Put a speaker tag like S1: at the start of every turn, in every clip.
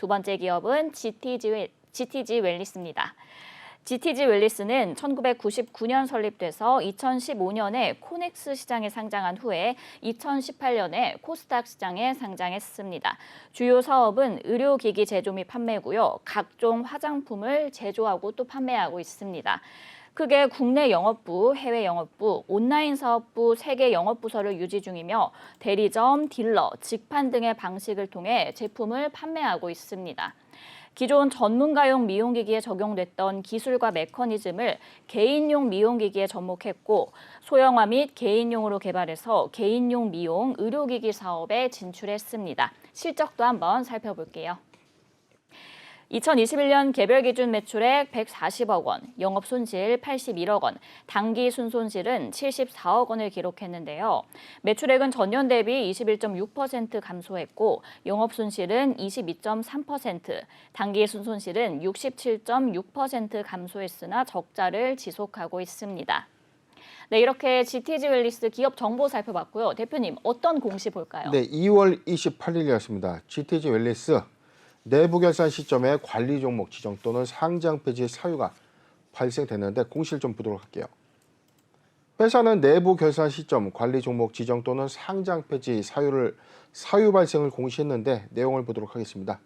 S1: 두 번째 기업은 GTG 웰리스입니다. GTG 웰리스는 1999년 설립돼서 2015년에 코넥스 시장에 상장한 후에 2018년에 코스닥 시장에 상장했습니다. 주요 사업은 의료기기 제조 및 판매고요. 각종 화장품을 제조하고 또 판매하고 있습니다. 크게 국내 영업부, 해외 영업부, 온라인 사업부 3개 영업부서를 유지 중이며 대리점, 딜러, 직판 등의 방식을 통해 제품을 판매하고 있습니다. 기존 전문가용 미용기기에 적용됐던 기술과 메커니즘을 개인용 미용기기에 접목했고 소형화 및 개인용으로 개발해서 개인용 미용, 의료기기 사업에 진출했습니다. 실적도 한번 살펴볼게요. 2021년 개별 기준 매출액 140억 원, 영업 손실 81억 원, 당기 순손실은 74억 원을 기록했는데요. 매출액은 전년 대비 21.6% 감소했고 영업 손실은 22.3%, 당기 순손실은 67.6% 감소했으나 적자를 지속하고 있습니다. 네, 이렇게 GTG 웰리스 기업 정보 살펴봤고요. 대표님, 어떤 공시 볼까요?
S2: 네, 2월 28일이었습니다. GTG 웰리스 내부 결산 시점에 관리 종목 지정 또는 상장 폐지 사유가 발생됐는데 공시를 좀 보도록 할게요. 회사는 내부 결산 시점 관리 종목 지정 또는 상장 폐지 사유 발생을 공시했는데 내용을 보도록 하겠습니다.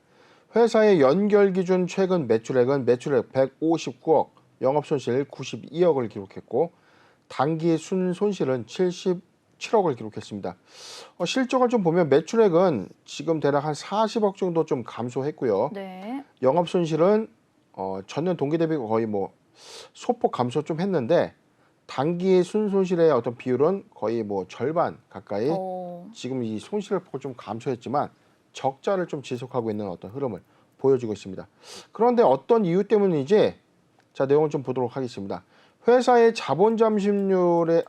S2: 회사의 연결 기준 최근 매출액은 매출액 159억, 영업 손실 92억을 기록했고 당기 순손실은 77억을 기록했습니다. 실적을 좀 보면 매출액은 지금 대략 한 40억 정도 좀 감소했고요.
S1: 네.
S2: 영업 손실은 전년 동기 대비 거의 소폭 감소 좀 했는데 당기 순손실의 어떤 비율은 거의 절반 가까이 지금 이 손실을 보고 좀 감소했지만 적자를 좀 지속하고 있는 어떤 흐름을 보여주고 있습니다. 그런데 어떤 이유 때문인지 자 내용을 좀 보도록 하겠습니다. 회사의 자본 잠식률은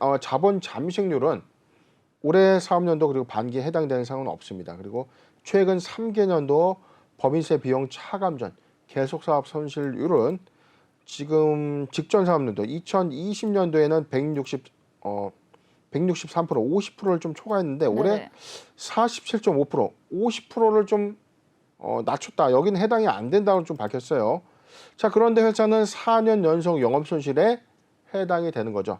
S2: 올해 사업년도 그리고 반기에 해당되는 사항은 없습니다. 그리고 최근 3개년도 법인세 비용 차감 전 계속 사업 손실률은 지금 직전 사업년도 2020년도에는 163%, 50%를 좀 초과했는데 올해 47.5%, 50%를 좀 낮췄다. 여기는 해당이 안 된다고 좀 밝혔어요. 자, 그런데 회사는 4년 연속 영업 손실에 해당이 되는 거죠.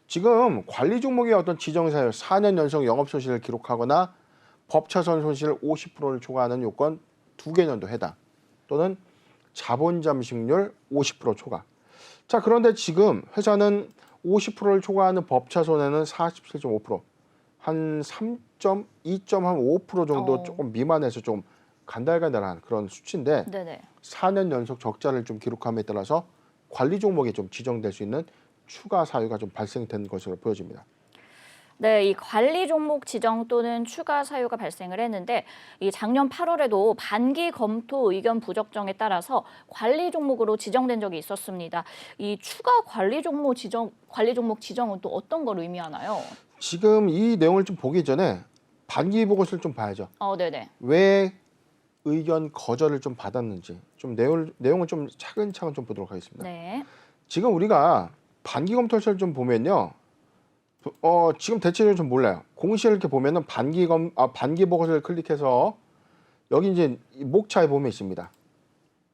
S2: 지금 관리 종목의 어떤 지정사유 4년 연속 영업 손실을 기록하거나 법차선 손실 50%를 초과하는 요건 2개년도 해당 또는 자본 잠식률 50% 초과. 자, 그런데 지금 회사는 50%를 초과하는 법차손에는 47.5%, 한 2.5% 정도 조금 미만해서 좀 간달간달한 그런 수치인데 4년 연속 적자를 좀 기록함에 따라서 관리 종목에 좀 지정될 수 있는 추가 사유가 좀 발생된 것으로 보여집니다.
S1: 네, 이 관리 종목 지정 또는 추가 사유가 발생을 했는데 이 작년 8월에도 반기 검토 의견 부적정에 따라서 관리 종목으로 지정된 적이 있었습니다. 이 추가 관리 종목 지정은 또 어떤 걸 의미하나요?
S2: 지금 이 내용을 좀 보기 전에 반기 보고서를 좀 봐야죠.
S1: 네네.
S2: 왜 의견 거절을 좀 받았는지 좀 내용을 좀 차근차근 좀 보도록 하겠습니다.
S1: 네.
S2: 지금 우리가 반기 검토서를 좀 보면요. 지금 대체적으로 좀 몰라요. 공시를 이렇게 보면은 반기 보고서를 클릭해서 여기 이제 목차에 보면 있습니다.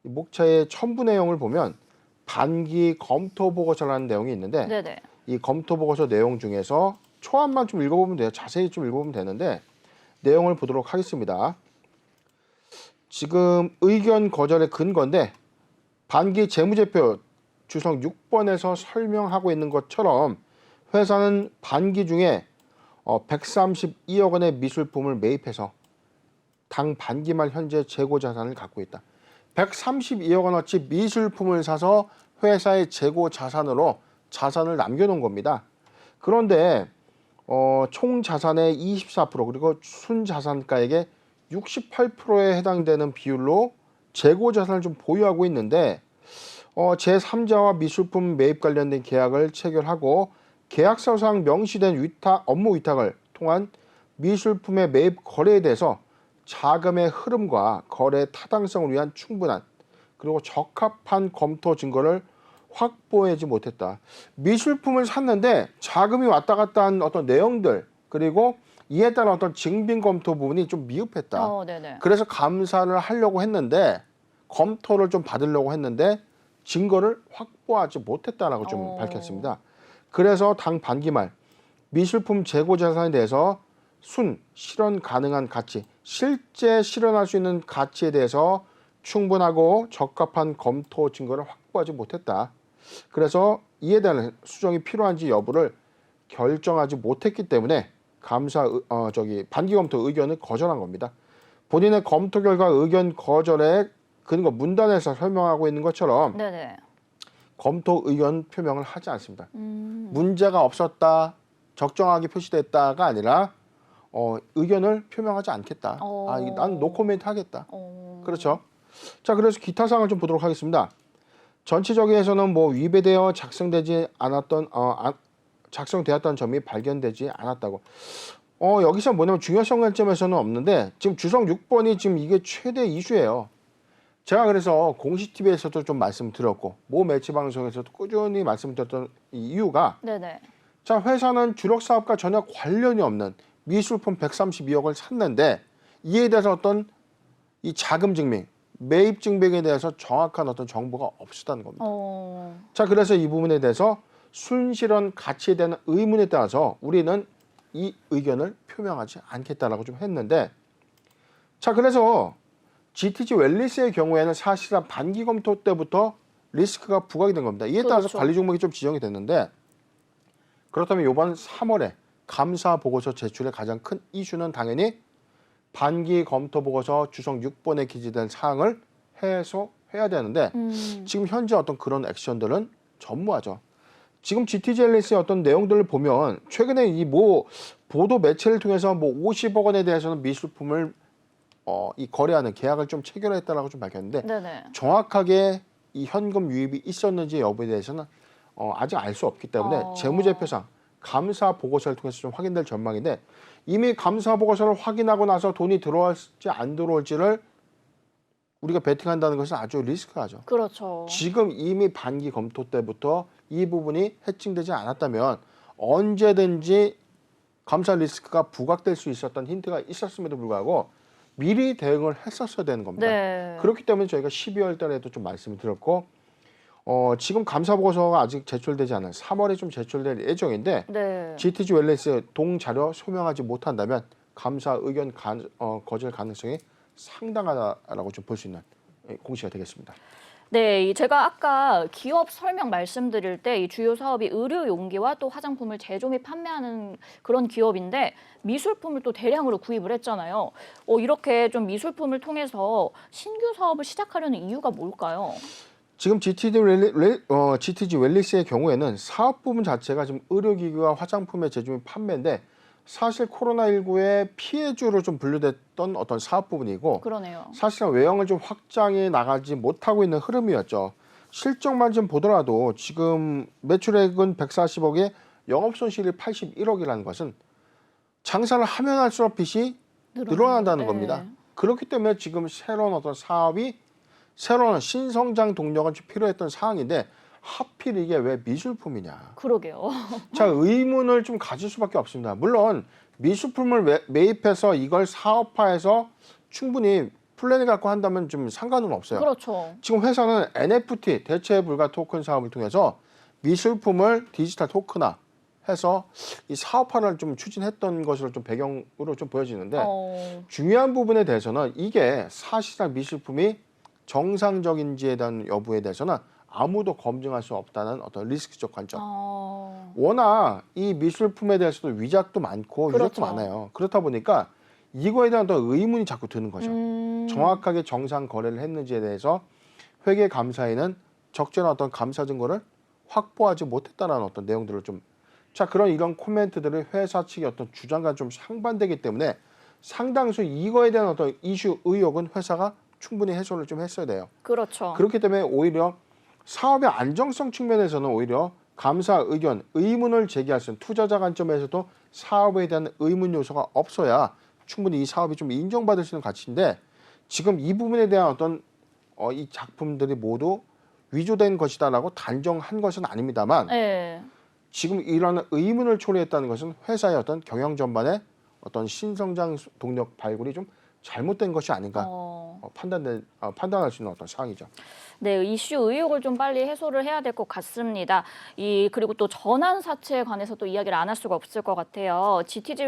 S2: 이 목차의 첨부 내용을 보면 반기 검토 보고서라는 내용이 있는데 이 검토 보고서 내용 중에서 초안만 좀 읽어보면 돼요. 자세히 좀 읽어보면 되는데 내용을 보도록 하겠습니다. 지금 의견 거절의 근거인데 반기 재무제표 주석 6번에서 설명하고 있는 것처럼 회사는 반기 중에 132억 원의 미술품을 매입해서 당 반기 말 현재 재고 자산을 갖고 있다. 132억 원어치 미술품을 사서 회사의 재고 자산으로 자산을 남겨놓은 겁니다. 그런데 총 자산의 24% 그리고 순자산가액의 68%에 해당되는 비율로 재고 자산을 좀 보유하고 있는데 제3자와 미술품 매입 관련된 계약을 체결하고 계약서상 명시된 업무 위탁을 통한 미술품의 매입 거래에 대해서 자금의 흐름과 거래 타당성을 위한 충분한 그리고 적합한 검토 증거를 확보하지 못했다. 미술품을 샀는데 자금이 왔다 갔다 한 어떤 내용들 그리고 이에 따른 어떤 증빙 검토 부분이 좀 미흡했다.
S1: 네네.
S2: 그래서 감사를 하려고 했는데 검토를 좀 받으려고 했는데 증거를 확보하지 못했다라고 좀 밝혔습니다. 그래서 당 반기 말 미술품 재고 자산에 대해서 실현 가능한 가치, 실제 실현할 수 있는 가치에 대해서 충분하고 적합한 검토 증거를 확보하지 못했다. 그래서 이에 대한 수정이 필요한지 여부를 결정하지 못했기 때문에 반기 검토 의견을 거절한 겁니다. 본인의 검토 결과 의견 거절에 근거 문단에서 설명하고 있는 것처럼
S1: 네네.
S2: 검토 의견 표명을 하지 않습니다. 문제가 없었다, 적정하게 표시됐다가 아니라 의견을 표명하지 않겠다. 난 노코멘트 하겠다. 그렇죠. 자, 그래서 기타 사항을 좀 보도록 하겠습니다. 전체적에서는 뭐 위배되어 작성되었던 점이 발견되지 않았다고. 여기서 뭐냐면 중요성 관점에서는 없는데 지금 주석 6번이 지금 이게 최대 이슈예요. 제가 그래서 공식 TV에서도 좀 말씀드렸고 모 매체 방송에서도 꾸준히 말씀드렸던 이유가
S1: 네네.
S2: 자, 회사는 주력 사업과 전혀 관련이 없는 미술품 132억을 샀는데 이에 대해서 어떤 이 자금 증빙, 매입 증빙에 대해서 정확한 어떤 정보가 없었다는 겁니다. 자, 그래서 이 부분에 대해서 순실현 가치에 대한 의문에 따라서 우리는 이 의견을 표명하지 않겠다라고 좀 했는데, 자, 그래서 GTG 웰리스의 경우에는 사실상 반기 검토 때부터 리스크가 부각이 된 겁니다. 이에 따라서
S1: 그렇죠.
S2: 관리 종목이 좀 지정이 됐는데, 그렇다면 이번 3월에 감사 보고서 제출의 가장 큰 이슈는 당연히 반기 검토 보고서 주석 6번에 기재된 사항을 해소해야 되는데 지금 현재 어떤 그런 액션들은 전무하죠. 지금 GTG 웰리스의 어떤 내용들을 보면 최근에 이 뭐 보도 매체를 통해서 뭐 50억 원에 대해서는 미술품을 이 거래하는 계약을 좀 체결했다라고 좀 밝혔는데
S1: 네네.
S2: 정확하게 이 현금 유입이 있었는지 여부에 대해서는 아직 알 수 없기 때문에 재무제표상 감사 보고서를 통해서 좀 확인될 전망인데 이미 감사 보고서를 확인하고 나서 돈이 들어올지 안 들어올지를 우리가 베팅한다는 것은 아주 리스크하죠.
S1: 그렇죠.
S2: 지금 이미 반기 검토 때부터 이 부분이 해칭되지 않았다면 언제든지 감사 리스크가 부각될 수 있었던 힌트가 있었음에도 불구하고 미리 대응을 했었어야 되는 겁니다.
S1: 네.
S2: 그렇기 때문에 저희가 12월 달에도 좀 말씀을 드렸고 지금 감사 보고서가 아직 제출되지 않은 3월에 좀 제출될 예정인데
S1: 네.
S2: GTG 웰리스 동자료 소명하지 못한다면 감사 의견 거절 가능성이 상당하다라고 좀 볼 수 있는 공시가 되겠습니다.
S1: 네, 제가 아까 기업 설명 말씀드릴 때 이 주요 사업이 의류 용기와 또 화장품을 제조 및 판매하는 그런 기업인데 미술품을 또 대량으로 구입을 했잖아요. 이렇게 좀 미술품을 통해서 신규 사업을 시작하려는 이유가 뭘까요?
S2: 지금 GTG 웰리스의 경우에는 사업 부분 자체가 지금 의료기기와 화장품의 제조 및 판매인데 사실 코로나19의 피해주로 좀 분류됐던 어떤 사업 부분이고
S1: 그러네요.
S2: 사실은 외형을 좀 확장해 나가지 못하고 있는 흐름이었죠. 실적만 좀 보더라도 지금 매출액은 140억에 영업손실이 81억이라는 것은 장사를 하면 할수록 빚이 늘어난다는 겁니다. 그렇기 때문에 지금 새로운 어떤 사업이 새로운 신성장 동력은 좀 필요했던 상황인데 하필 이게 왜 미술품이냐.
S1: 그러게요.
S2: 자, 의문을 좀 가질 수밖에 없습니다. 물론 미술품을 매입해서 이걸 사업화해서 충분히 플랜을 갖고 한다면 좀 상관은 없어요.
S1: 그렇죠.
S2: 지금 회사는 NFT, 대체 불가 토큰 사업을 통해서 미술품을 디지털 토큰화 해서 이 사업화를 좀 추진했던 것으로 좀 배경으로 좀 보여지는데 중요한 부분에 대해서는 이게 사실상 미술품이 정상적인지에 대한 여부에 대해서는 아무도 검증할 수 없다는 어떤 리스크적 관점. 워낙 이 미술품에 대해서도 위작도 많고
S1: 그렇죠.
S2: 유적도 많아요. 그렇다 보니까 이거에 대한 또 의문이 자꾸 드는 거죠. 정확하게 정상 거래를 했는지에 대해서 회계 감사에는 적절한 어떤 감사 증거를 확보하지 못했다는 어떤 내용들을 좀 그런 이런 코멘트들을 회사 측의 어떤 주장과 좀 상반되기 때문에 상당수 이거에 대한 어떤 이슈 의혹은 회사가 충분히 해소를 좀 했어야 돼요.
S1: 그렇죠.
S2: 그렇기 때문에 오히려 사업의 안정성 측면에서는 오히려 감사 의견, 의문을 제기할 수 있는 투자자 관점에서도 사업에 대한 의문 요소가 없어야 충분히 이 사업이 좀 인정받을 수 있는 가치인데 지금 이 부분에 대한 어떤 이 작품들이 모두 위조된 것이다라고 단정한 것은 아닙니다만
S1: 네.
S2: 지금 이런 의문을 초래했다는 것은 회사의 어떤 경영 전반에 어떤 신성장 동력 발굴이 좀 잘못된 것이 아닌가 판단할 수 있는 어떤 사항이죠.
S1: 네, 이슈 의혹을 좀 빨리 해소를 해야 될 것 같습니다. 그리고 또 전환 사채에 관해서 또 이야기를 안 할 수가 없을 것 같아요. GTG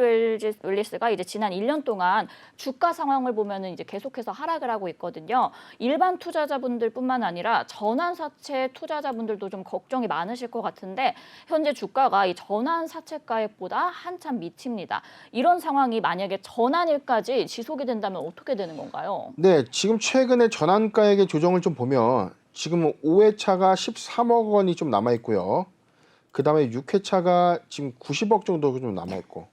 S1: 웰리스가 이제 지난 1년 동안 주가 상황을 보면은 이제 계속해서 하락을 하고 있거든요. 일반 투자자분들뿐만 아니라 전환 사채 투자자분들도 좀 걱정이 많으실 것 같은데 현재 주가가 이 전환 사채가액보다 한참 미칩니다. 이런 상황이 만약에 전환일까지 지속이 된다면 어떻게 되는 건가요?
S2: 네, 지금 최근에 전환가액의 조정을 좀 보면 지금 5회차가 13억 원이 좀 남아 있고요. 그다음에 6회차가 지금 90억 정도 좀 남아 있고.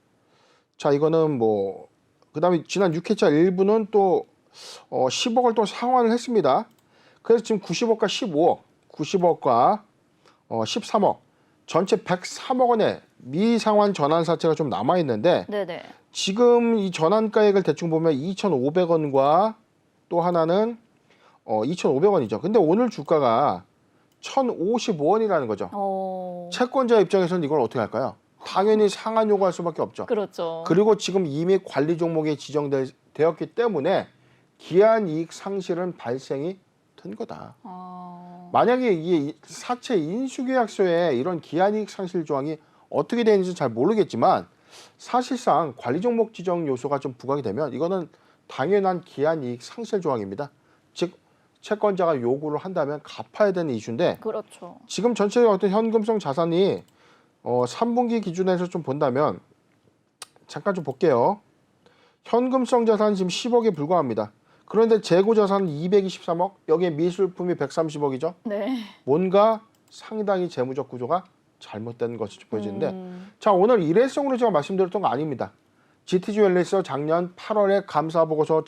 S2: 자, 이거는 뭐 그다음에 지난 6회차 일부는 또 10억을 또 상환을 했습니다. 그래서 지금 90억과 15억, 90억과 13억, 전체 103억 원의 미상환 전환사채가 좀 남아 있는데
S1: 네네.
S2: 지금 이 전환가액을 대충 보면 2,500원과 또 하나는 2,500원이죠. 근데 오늘 주가가 1,055원이라는 거죠. 채권자 입장에서는 이걸 어떻게 할까요? 당연히 상한 요구할 수밖에 없죠.
S1: 그렇죠.
S2: 그리고 지금 이미 관리 종목에 지정되었기 때문에 기한 이익 상실은 발생이 된 거다. 만약에 이 사채 인수계약서에 이런 기한 이익 상실 조항이 어떻게 되는지 잘 모르겠지만 사실상 관리 종목 지정 요소가 좀 부각이 되면 이거는 당연한 기한 이익 상실 조항입니다. 즉 채권자가 요구를 한다면 갚아야 되는 이슈인데
S1: 그렇죠.
S2: 지금 전체적인 어떤 현금성 자산이 3분기 기준에서 좀 본다면 잠깐 좀 볼게요. 현금성 자산 지금 10억에 불과합니다. 그런데 재고 자산은 223억, 여기에 미술품이 130억이죠.
S1: 네.
S2: 뭔가 상당히 재무적 구조가 잘못된 것이 보여지는데 자, 오늘 일회성으로 제가 말씀드렸던 거 아닙니다. GTG 웰리스 작년 8월에 감사 보고서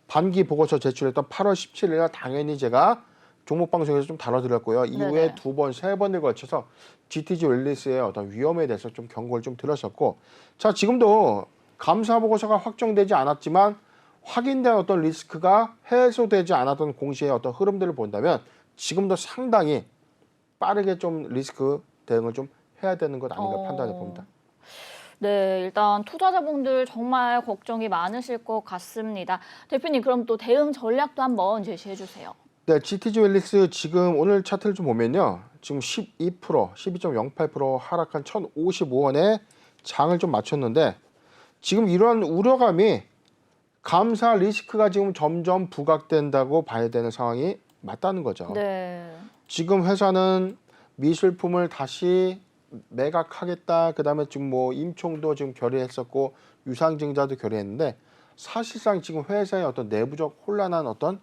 S2: 반기 보고서 제출했던 8월 17일 날 당연히 제가 종목 방송에서 좀 다뤄드렸고요. 이후에
S1: 네네.
S2: 2번, 3번을 거쳐서 GTG 웰리스의 어떤 위험에 대해서 좀 경고를 좀 드렸었고, 자, 지금도 감사 보고서가 확정되지 않았지만 확인된 어떤 리스크가 해소되지 않았던 공시의 어떤 흐름들을 본다면 지금도 상당히 빠르게 좀 리스크 대응을 좀 해야 되는 것 아닌가 판단해 봅니다.
S1: 네, 일단 투자자분들 정말 걱정이 많으실 것 같습니다. 대표님, 그럼 또 대응 전략도 한번 제시해 주세요.
S2: 네, GTG 웰리스 지금 오늘 차트를 좀 보면요. 지금 12%, 12.08% 하락한 1,055원에 장을 좀 마쳤는데 지금 이러한 우려감이 감사 리스크가 지금 점점 부각된다고 봐야 되는 상황이 맞다는 거죠.
S1: 네.
S2: 지금 회사는 미술품을 다시 매각하겠다. 그다음에 지금 뭐 임총도 지금 결의했었고 유상증자도 결의했는데 사실상 지금 회사의 어떤 내부적 혼란한 어떤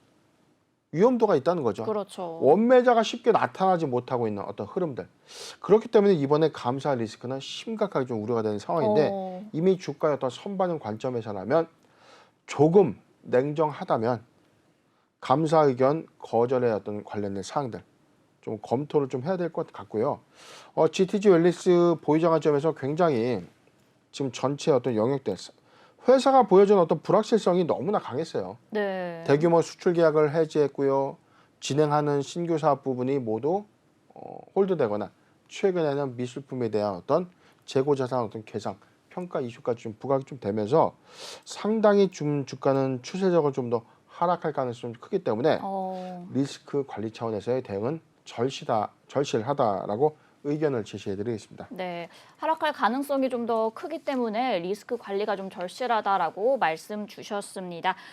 S2: 위험도가 있다는 거죠.
S1: 그렇죠.
S2: 원매자가 쉽게 나타나지 못하고 있는 어떤 흐름들. 그렇기 때문에 이번에 감사 리스크는 심각하게 좀 우려가 되는 상황인데 이미 주가의 어떤 선반영 관점에서라면 조금 냉정하다면 감사 의견 거절의 어떤 관련된 사항들 좀 검토를 좀 해야 될 것 같고요. GTG 웰리스 보유자 관점에서 굉장히 지금 전체 어떤 영역들 회사가 보여준 어떤 불확실성이 너무나 강했어요.
S1: 네.
S2: 대규모 수출 계약을 해지했고요. 진행하는 신규 사업 부분이 모두 홀드되거나 최근에는 미술품에 대한 어떤 재고 자산 어떤 계상 평가 이슈까지 좀 부각이 좀 되면서 상당히 좀 주가는 추세적으로 좀 더 하락할 가능성이 크기 때문에 리스크 관리 차원에서의 대응은 절실하다라고 의견을 제시해드리겠습니다.
S1: 네, 하락할 가능성이 좀 더 크기 때문에 리스크 관리가 좀 절실하다라고 말씀 주셨습니다.